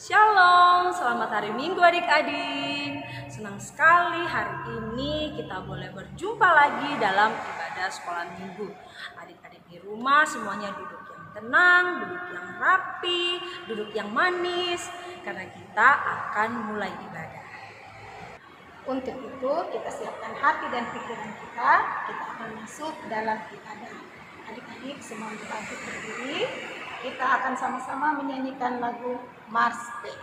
Shalom, selamat hari Minggu adik-adik. Senang sekali hari ini kita boleh berjumpa lagi dalam ibadah sekolah minggu. Adik-adik di rumah semuanya duduk yang tenang, duduk yang rapi, duduk yang manis, karena kita akan mulai ibadah. Untuk itu kita siapkan hati dan pikiran kita akan masuk dalam ibadah. Adik-adik semua bangkit berdiri, kita akan sama-sama menyanyikan lagu Mars Day.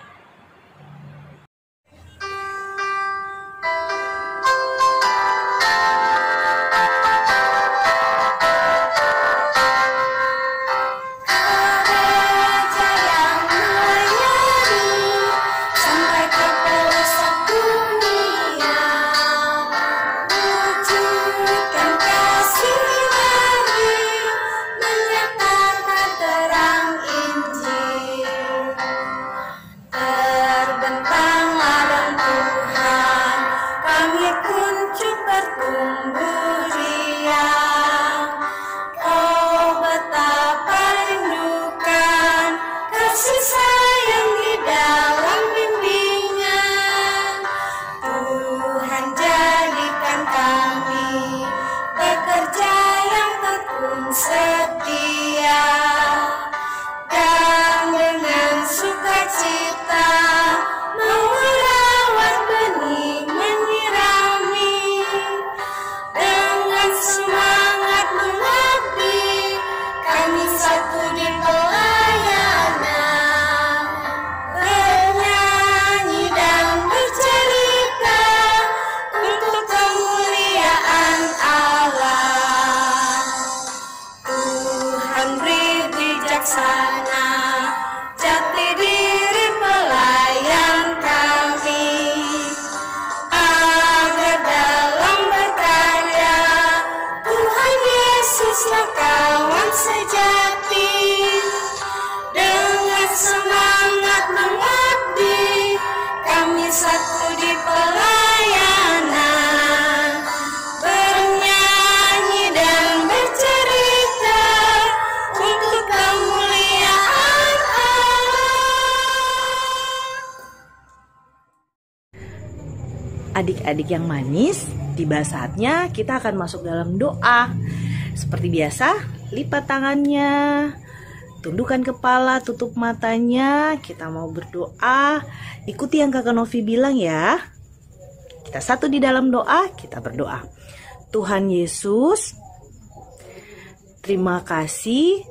Adik-adik yang manis, tiba saatnya kita akan masuk dalam doa. Seperti biasa, lipat tangannya, tundukkan kepala, tutup matanya. Kita mau berdoa. Ikuti yang Kakak Novi bilang ya. Kita satu di dalam doa, kita berdoa. Tuhan Yesus, terima kasih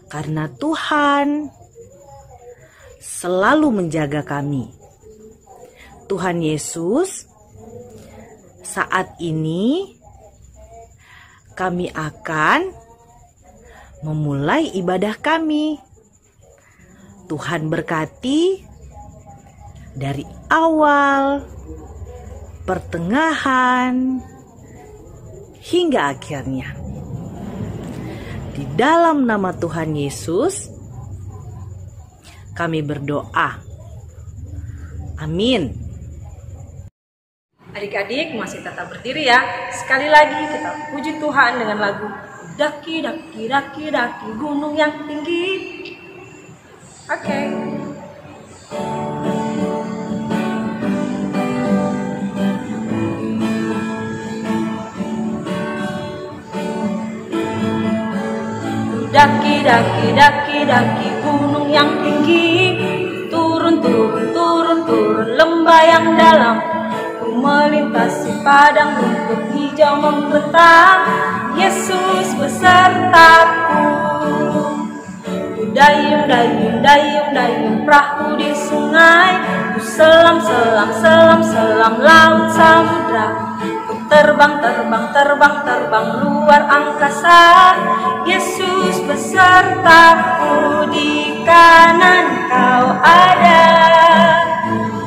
karena Tuhan selalu menjaga kami. Tuhan Yesus, saat ini kami akan memulai ibadah kami. Tuhan berkati dari awal, pertengahan, hingga akhirnya. Di dalam nama Tuhan Yesus, kami berdoa. Amin. Adik-adik masih tetap berdiri ya. Sekali lagi kita puji Tuhan dengan lagu Daki, daki, daki, daki gunung yang tinggi. Oke. Daki, daki, daki, daki gunung yang tinggi. Turun, turun, turun, turun lembah yang dalam. Melintasi padang rumput hijau membentang. Yesus besertaku. Dayung, dayung, dayung, dayung perahu di sungai. Ku selam, selam, selam, selam laut samudra. Ku terbang, terbang, terbang, terbang luar angkasa. Yesus besertaku. Di kanan kau ada,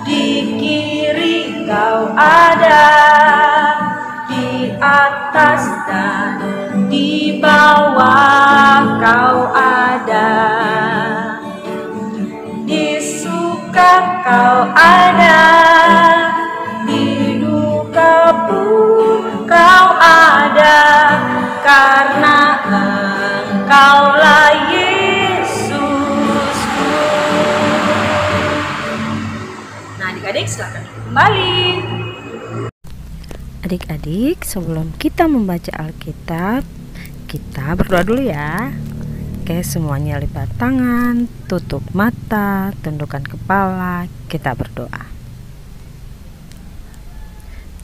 di kiri kau ada, di atas dan di bawah kau ada, di suka kau ada, di duka pun kau ada, karena silakan kembali. Adik-adik, sebelum kita membaca Alkitab, kita berdoa dulu ya. Oke, semuanya lipat tangan, tutup mata, tundukkan kepala, kita berdoa.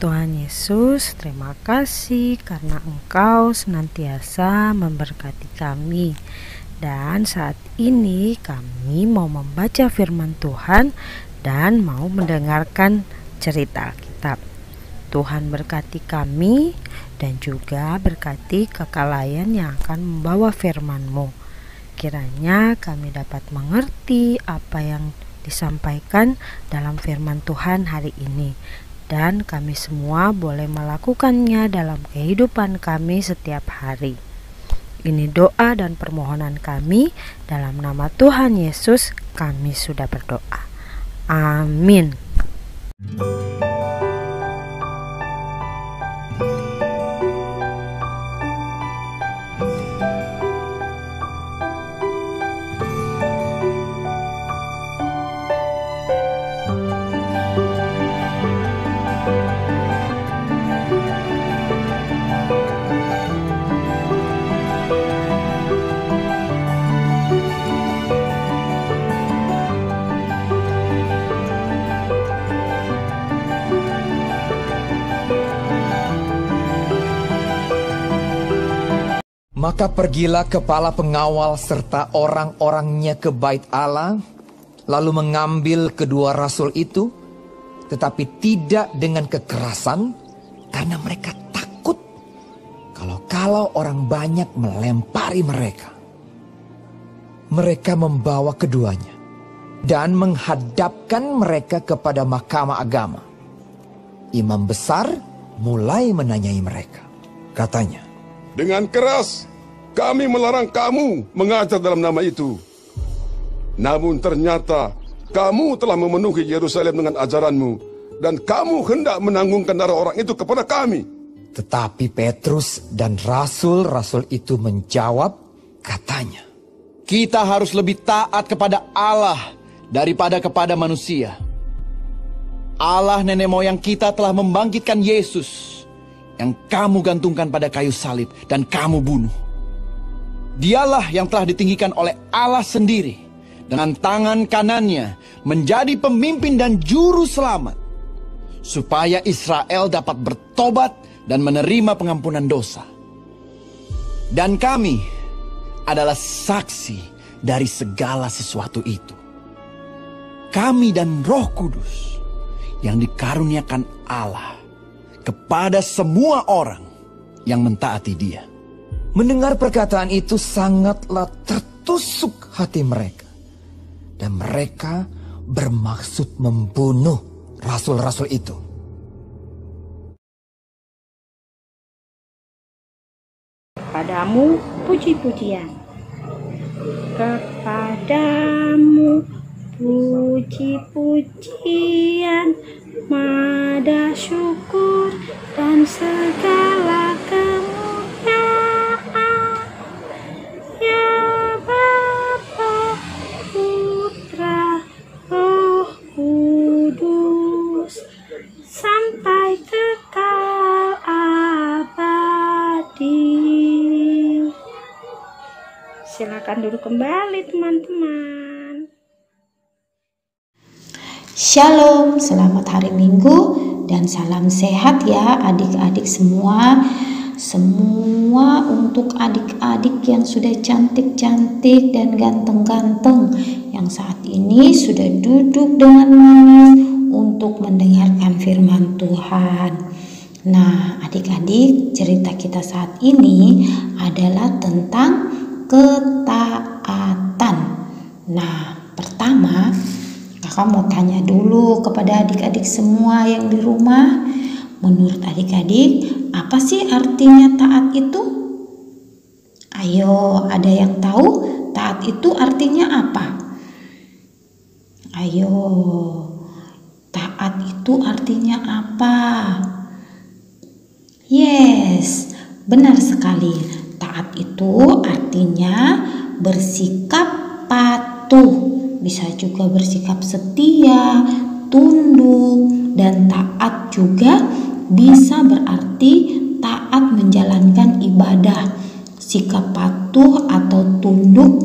Tuhan Yesus, terima kasih karena Engkau senantiasa memberkati kami. Dan saat ini kami mau membaca firman Tuhan dan mau mendengarkan cerita Alkitab. Tuhan berkati kami dan juga berkati Kakak Layan yang akan membawa firman-Mu. Kiranya kami dapat mengerti apa yang disampaikan dalam firman Tuhan hari ini. Dan kami semua boleh melakukannya dalam kehidupan kami setiap hari. Ini doa dan permohonan kami, dalam nama Tuhan Yesus kami sudah berdoa. Amin. Maka pergilah kepala pengawal serta orang-orangnya ke bait Allah, lalu mengambil kedua rasul itu, tetapi tidak dengan kekerasan, karena mereka takut kalau orang banyak melempari mereka. Mereka membawa keduanya dan menghadapkan mereka kepada mahkamah agama. Imam besar mulai menanyai mereka. Katanya, "Dengan keras kami melarang kamu mengajar dalam nama itu. Namun ternyata kamu telah memenuhi Yerusalem dengan ajaranmu, dan kamu hendak menanggungkan darah orang itu kepada kami." Tetapi Petrus dan rasul-rasul itu menjawab, katanya, "Kita harus lebih taat kepada Allah daripada kepada manusia. Allah nenek moyang kita telah membangkitkan Yesus yang kamu gantungkan pada kayu salib dan kamu bunuh. Dialah yang telah ditinggikan oleh Allah sendiri dengan tangan kanannya menjadi pemimpin dan juru selamat, supaya Israel dapat bertobat dan menerima pengampunan dosa. Dan kami adalah saksi dari segala sesuatu itu. Kami dan Roh Kudus yang dikaruniakan Allah kepada semua orang yang mentaati Dia." Mendengar perkataan itu sangatlah tertusuk hati mereka. Dan mereka bermaksud membunuh rasul-rasul itu. Kepadamu puji-pujian, kepadamu puji-pujian, madah syukur dan segala kemuliaan, ya Bapa, Putra, Roh Kudus, sampai kekal abadi. Silakan duduk kembali teman-teman. Shalom, selamat hari Minggu dan salam sehat ya adik-adik semua. Semua untuk adik-adik yang sudah cantik-cantik dan ganteng-ganteng, yang saat ini sudah duduk dengan manis untuk mendengarkan firman Tuhan. Nah, adik-adik, cerita kita saat ini adalah tentang ketaatan. Nah, pertama, kakak mau tanya dulu kepada adik-adik semua yang di rumah. Menurut adik-adik, apa sih artinya taat itu? Ayo, ada yang tahu taat itu artinya apa? Ayo, taat itu artinya apa? Yes, benar sekali. Taat itu artinya bersikap patuh. Bisa juga bersikap setia, tunduk, dan taat juga bisa berarti taat menjalankan ibadah, sikap patuh atau tunduk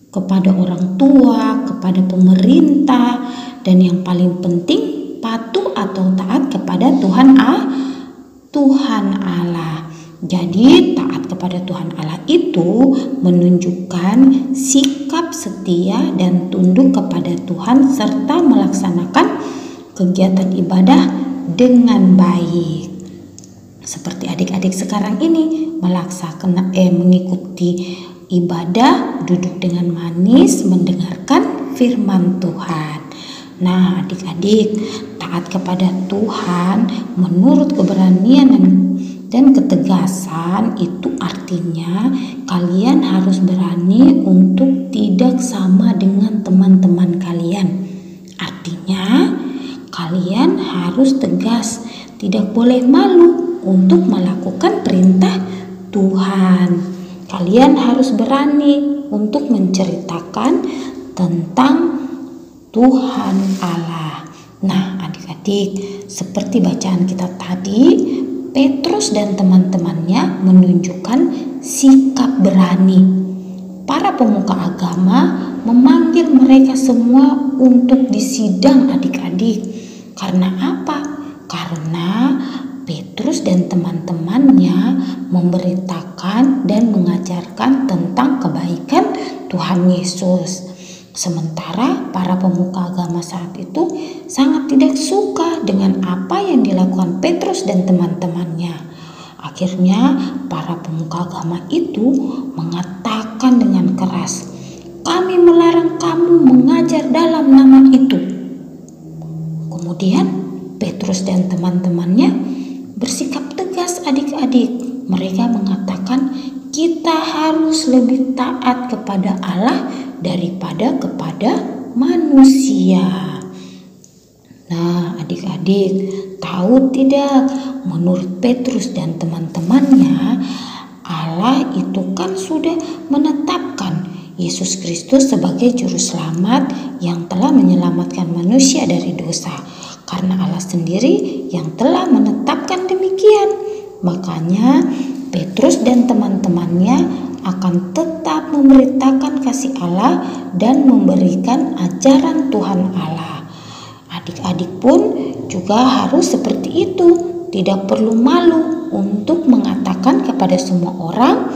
kepada orang tua, kepada pemerintah, dan yang paling penting patuh atau taat kepada Tuhan Allah. Jadi taat kepada Tuhan Allah itu menunjukkan sikap setia dan tunduk kepada Tuhan serta melaksanakan kegiatan ibadah dengan baik. Seperti adik-adik sekarang ini mengikuti ibadah, duduk dengan manis, mendengarkan firman Tuhan. Nah, adik-adik, taat kepada Tuhan menurut keberanian dan ketegasan itu artinya kalian harus berani untuk tidak sama dengan teman-teman kalian. Artinya kalian harus tegas, tidak boleh malu untuk melakukan perintah Tuhan. Kalian harus berani untuk menceritakan tentang Tuhan Allah. Nah, adik-adik, seperti bacaan kita tadi, Petrus dan teman-temannya menunjukkan sikap berani. Para pemuka agama memanggil mereka semua untuk disidang, adik-adik. Karena apa? Karena Petrus dan teman-temannya memberitakan dan mengajarkan tentang kebaikan Tuhan Yesus. Sementara para pemuka agama saat itu sangat tidak suka dengan apa yang dilakukan Petrus dan teman-temannya. Akhirnya para pemuka agama itu mengatakan dengan keras, "Kami melarang kamu mengajar dalam nama itu." Kemudian Petrus dan teman-temannya bersikap tegas, adik-adik. Mereka mengatakan, kita harus lebih taat kepada Allah daripada kepada manusia. Nah, adik-adik, tahu tidak, menurut Petrus dan teman-temannya, Allah itu kan sudah menetapkan Yesus Kristus sebagai juru selamat yang telah menyelamatkan manusia dari dosa. Karena Allah sendiri yang telah menetapkan demikian. Makanya Petrus dan teman-temannya akan tetap memberitakan kasih Allah dan memberikan ajaran Tuhan Allah. Adik-adik pun juga harus seperti itu. Tidak perlu malu untuk mengatakan kepada semua orang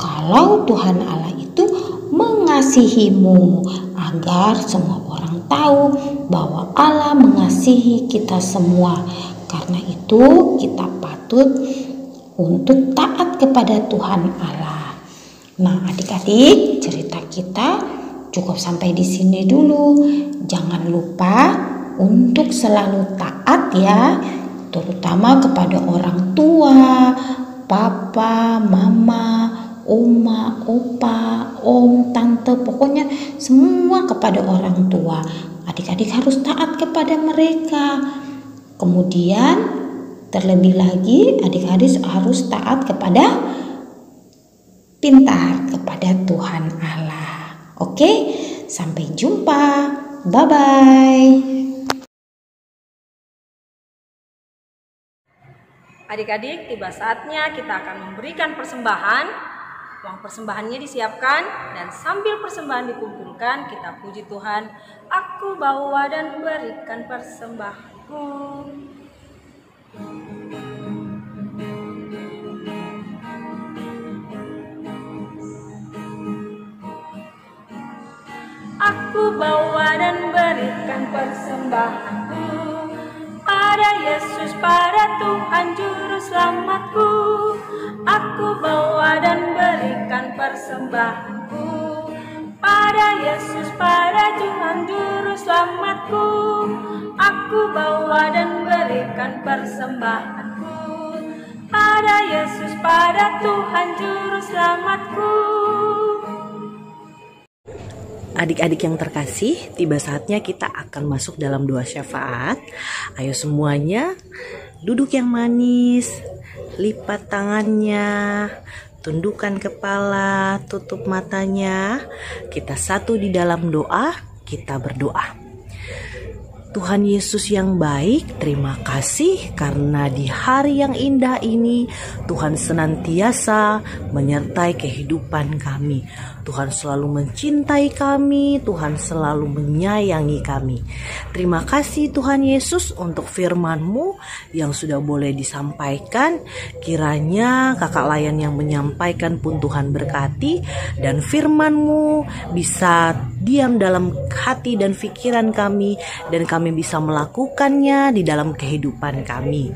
kalau Tuhan Allah itu mengasihimu, agar semua orang tahu bahwa Allah mengasihi kita semua. Karena itu kita patut untuk taat kepada Tuhan Allah. Nah, adik-adik, cerita kita cukup sampai di sini dulu. Jangan lupa untuk selalu taat ya, terutama kepada orang tua, papa, mama, oma, opa, om, tante, pokoknya semua kepada orang tua. Adik-adik harus taat kepada mereka. Kemudian terlebih lagi adik-adik harus taat kepada pintar kepada Tuhan Allah. Oke, sampai jumpa. Bye-bye. Adik-adik, tiba saatnya kita akan memberikan persembahan. Uang persembahannya disiapkan dan sambil persembahan dikumpulkan, kita puji Tuhan. Aku bawa dan berikan persembahanku. Aku bawa dan berikan persembahanku pada Yesus, pada Tuhan Juru Selamatku. Aku bawa dan berikan persembahanku pada Yesus, pada Tuhan Juru Selamatku. Aku bawa dan berikan persembahanku pada Yesus, pada Tuhan Juru Selamatku. Adik-adik yang terkasih, tiba saatnya kita akan masuk dalam doa syafaat. Ayo semuanya, duduk yang manis, lipat tangannya, tundukkan kepala, tutup matanya. Kita satu di dalam doa, kita berdoa. Tuhan Yesus yang baik, terima kasih karena di hari yang indah ini Tuhan senantiasa menyertai kehidupan kami. Tuhan selalu mencintai kami, Tuhan selalu menyayangi kami. Terima kasih Tuhan Yesus untuk firman-Mu yang sudah boleh disampaikan. Kiranya kakak layan yang menyampaikan pun Tuhan berkati, dan firman-Mu bisa diam dalam hati dan pikiran kami, dan kami bisa melakukannya di dalam kehidupan kami.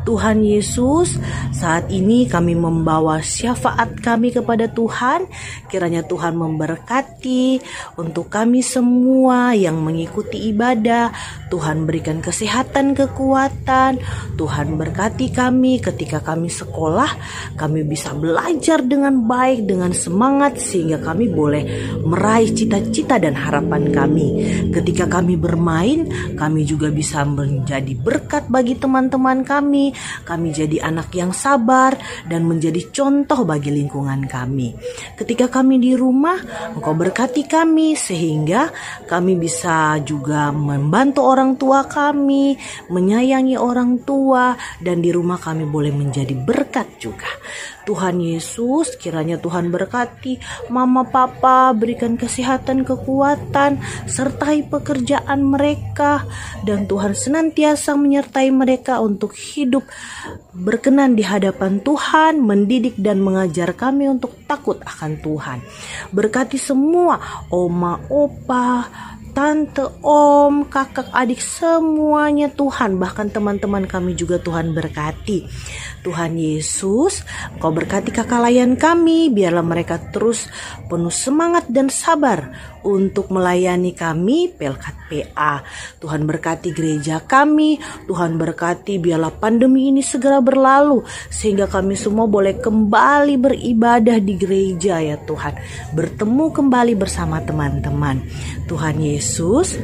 Tuhan Yesus, saat ini kami membawa syafaat kami kepada Tuhan. Kiranya Tuhan memberkati untuk kami semua yang mengikuti ibadah. Tuhan berikan kesehatan, kekuatan. Tuhan berkati kami ketika kami sekolah, kami bisa belajar dengan baik, dengan semangat, sehingga kami boleh meraih cita-cita dan harapan kami. Ketika kami bermain, kami juga bisa menjadi berkat bagi teman-teman kami. Kami jadi anak yang sabar dan menjadi contoh bagi lingkungan kami. Ketika kami di rumah, Engkau berkati kami sehingga kami bisa juga membantu orang tua kami, menyayangi orang tua, dan di rumah kami boleh menjadi berkat juga. Tuhan Yesus, kiranya Tuhan berkati mama papa, berikan kesehatan, kekuatan, sertai pekerjaan mereka, dan Tuhan senantiasa menyertai mereka untuk hidup berkenan di hadapan Tuhan, mendidik dan mengajar kami untuk takut akan Tuhan. Berkati semua oma, opa, tante, om, kakak, adik, semuanya Tuhan. Bahkan teman-teman kami juga Tuhan berkati. Tuhan Yesus, Engkau berkati kakak layan kami, biarlah mereka terus penuh semangat dan sabar untuk melayani kami Pelkat PA. Tuhan berkati gereja kami, Tuhan berkati biarlah pandemi ini segera berlalu, sehingga kami semua boleh kembali beribadah di gereja ya Tuhan, bertemu kembali bersama teman-teman. Tuhan Yesus,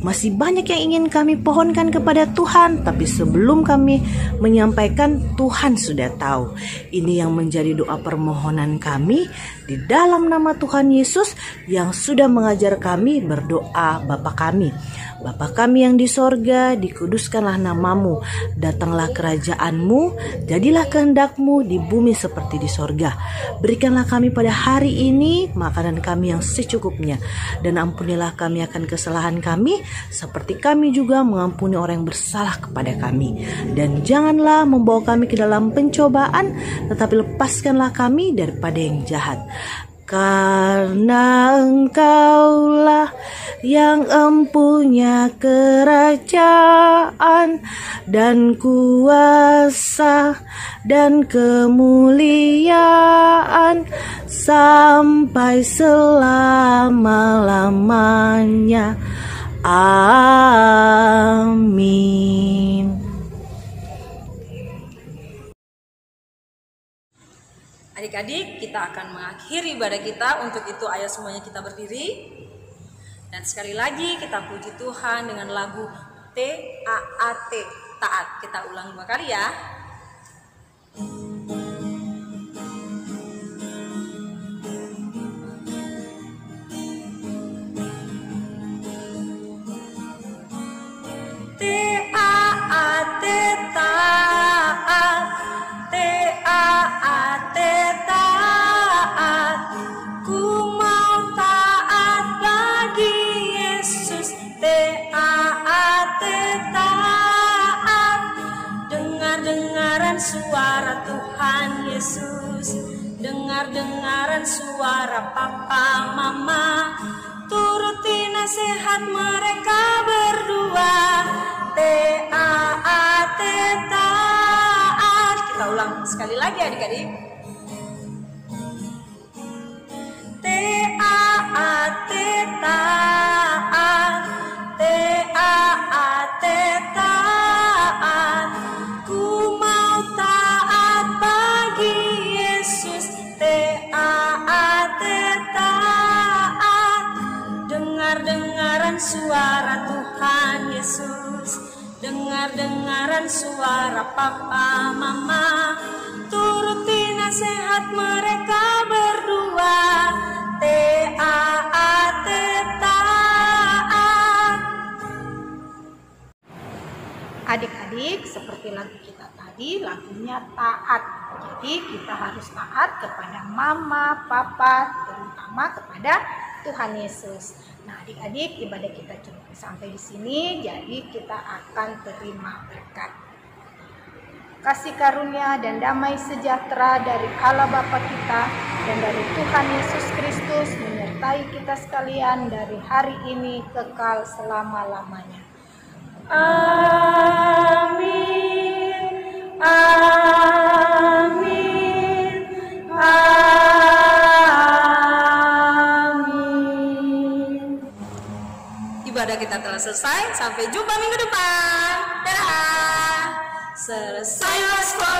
masih banyak yang ingin kami pohonkan kepada Tuhan, tapi sebelum kami menyampaikan, Tuhan sudah tahu. Ini yang menjadi doa permohonan kami di dalam nama Tuhan Yesus yang sudah mengajar kami berdoa. Bapa kami, Bapa kami yang di sorga, dikuduskanlah namamu, datanglah kerajaan-Mu, jadilah kehendak-Mu di bumi seperti di sorga. Berikanlah kami pada hari ini makanan kami yang secukupnya, dan ampunilah kami akan kesalahan kami, seperti kami juga mengampuni orang yang bersalah kepada kami. Dan janganlah membawa kami ke dalam pencobaan, tetapi lepaskanlah kami daripada yang jahat. Karena Engkaulah yang empunya kerajaan dan kuasa dan kemuliaan sampai selama-lamanya. Amin. Adik-adik, kita akan mengakhiri ibadah kita. Untuk itu ayo semuanya kita berdiri. Dan sekali lagi kita puji Tuhan dengan lagu T-A-A-T, taat. Kita ulang 2 kali ya. T-A-A-T, taat. T-A-A-T, taat. Ku mau taat bagi Yesus. T-A-A-T, taat. Dengar-dengaran suara Tuhan Yesus, dengar-dengaran suara papa mama, turuti nasihat mereka berdua. T-A-A-T, taat. Kita ulang sekali lagi adik-adik. T-A-A-T, taat. T-A-A-T, taat. Ku mau taat bagi Yesus. T-A-A-T, taat. Dengar-dengaran suara Tuhan Yesus, dengar-dengaran suara papa mama, turuti nasihat mereka berdua. T-A-A-T, taat. seperti lagu kita tadi, lagunya taat. Jadi kita harus taat kepada mama, papa, terutama kepada Tuhan Yesus. Nah, adik-adik, ibadah kita cukup sampai di sini, jadi kita akan terima berkat. Kasih karunia dan damai sejahtera dari Allah Bapa kita dan dari Tuhan Yesus Kristus menyertai kita sekalian dari hari ini kekal selama-lamanya. Amin. Amin. Amin. Ibadah kita telah selesai. Sampai jumpa minggu depan. Dadah. Selesailah sekolah.